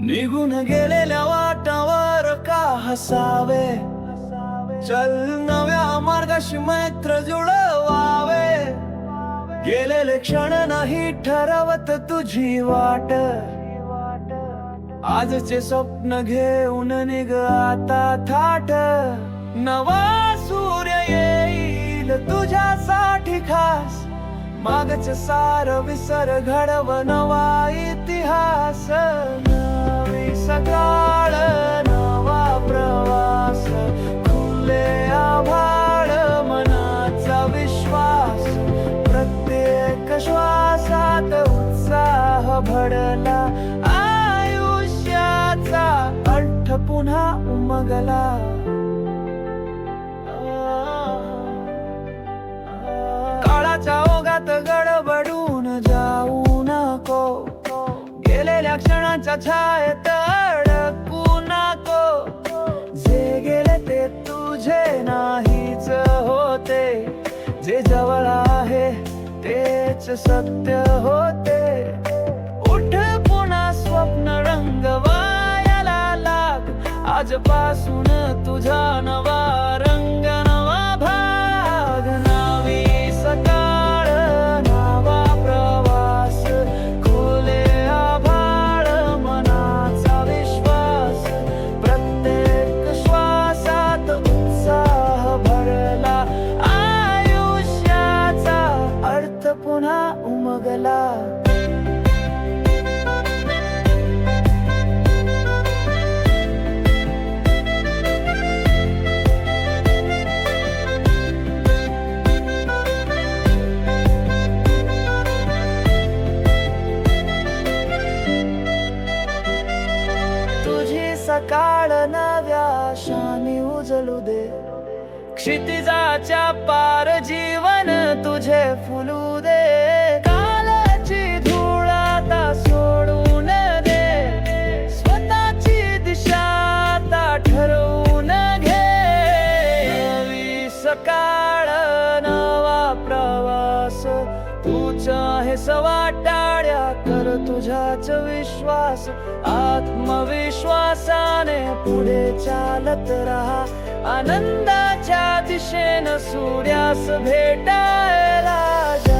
निघून गेलेल्या वाटावर का हसावे, चल नव्या मार्गाशी मैत्र जुळवावे। गेलेले क्षण नाही ठरवत तुझी वाट, आजचे स्वप्न घेऊन निघ आता थाट। नवा सूर्य येईल तुझ्यासाठी खास, मागचं सार विसर घडव नवा इतिहास। नवी सकाळ नवा प्रवास, खुले आभाळ मनाचा विश्वास। प्रत्येक श्वासात उत्साह भरला, आयुष्याचा अर्थ पुन्हा उमगला। काळाच्या ओघात गडबडून जाऊ नको, गेलेल्या क्षणांच्या छायेत अडकू नको। जे गेले ते तुझे नाहीच होते, जे जवळ आहे तेच सत्य होते। उठ पुन्हा स्वप्न रंगवायला लाग, आजपासून तुझा नवा रंग नवा भाग। नवी सकाळ नवा प्रवास, खुले आभाळ मनाचा विश्वास। प्रत्येक श्वासात उत्साह भरला, आयुष्याचा अर्थ पुन्हा उमगला। सकाळ नव्या आशांनी उजळू दे, क्षितिजाच्या पार जीवन तुझे फुलू दे। कालाची धूळ आता सोडून दे, स्वतःची दिशा आता ठरवून घे। नवी सकाळ नवा प्रवास, तूच आहेस वाटाड्या कर तुझ्याच विश्वास। आत्मविश्वासाने पुढे चालत राहा, आनंदाच्या दिशेनं सूर्यास भेटायला जा।